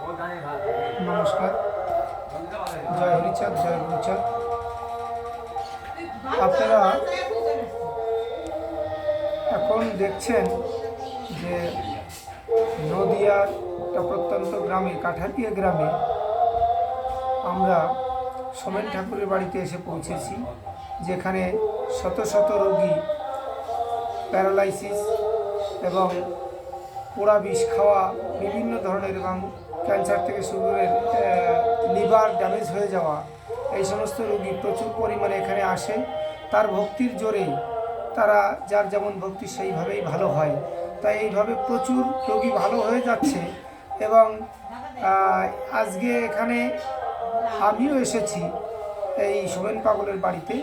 নমস্কার, জয় হরিচাঁদ, জয় গুরুচাঁদ। আপনারা এখন দেখছেন যে নদিয়ার একটা প্রত্যন্ত গ্রামে, কাঠালিয়া গ্রামে আমরা সোমেন ঠাকুরের বাড়িতে এসে পৌঁছেছি, যেখানে শত শত রোগী প্যারালাইসিস এবং পোড়া বিষ খাওয়া, বিভিন্ন ধরনের এবং ক্যান্সার থেকে শুরু করে লিভার ড্যামেজ হয়ে যাওয়া, এই সমস্ত রোগী প্রচুর পরিমাণে এখানে আসে। তার ভক্তির জোরে তারা যার যেমন ভক্তি সেইভাবেই ভালো হয়। তাই এইভাবে প্রচুর রোগী ভালো হয়ে যাচ্ছে। এবং আজকে এখানে আমিও এসেছি এই সোমেন পাগলের বাড়িতে।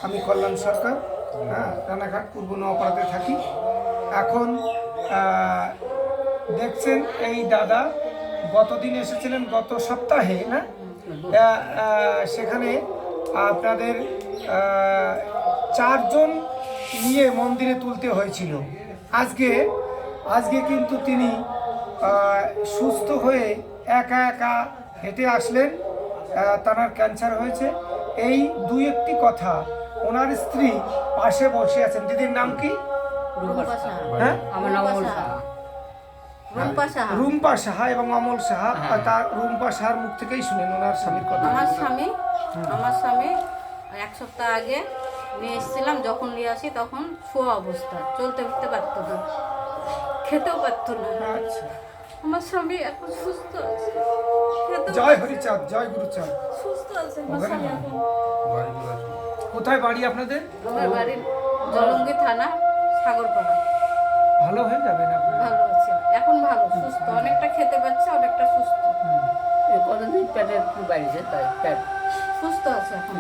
আমি কল্যাণ সরকার, রানাঘাট পূর্ব নোয়াপাড়াতে থাকি। এখন দেখছেন এই দাদা গতদিন এসেছিলেন, গত সপ্তাহে না, সেখানে আপনাদের 4 জন নিয়ে মন্দিরে তুলতে হয়েছিল। আজকে কিন্তু তিনি সুস্থ হয়ে একা একা হেঁটে আসলেন। তার ক্যান্সার হয়েছে। এই 2-1টি কথা, ওনার স্ত্রী পাশে বসে আছেন। দিদির নাম কি? হ্যাঁ, রুম্পা সাহা এবং অমল সাহা। তার রুম্পা সাহার মুখ থেকেই শুনেন ওনার স্বামীর কথা। আমার স্বামী 1 সপ্তাহ আগে নিয়ে এসেছিলাম। যখন নিয়ে আসি তখন শোয়া অবস্থা, চলতে ফিরতে পারতো না, খেতেও পারতো না। আচ্ছা, আমার স্বামী এখন সুস্থ আছে। জয় হরিচাঁদ, জয় গুরুচাঁদ। সুস্থ আছে আমার স্বামী এখন। কোথায় বাড়ি আপনাদের? আমার বাড়ির জলঙ্গি থানা, সাগরপাড়া। ভালো হয়ে যাবেন আপনি? ভালো আছে এখন, ভালো সুস্থ, অনেকটা খেতে পাচ্ছে, অনেকটা সুস্থ। কতদিন পেটের বাড়িছে, তাই পেট সুস্থ আছে এখন।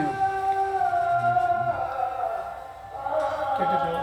কেটে দেওয়া।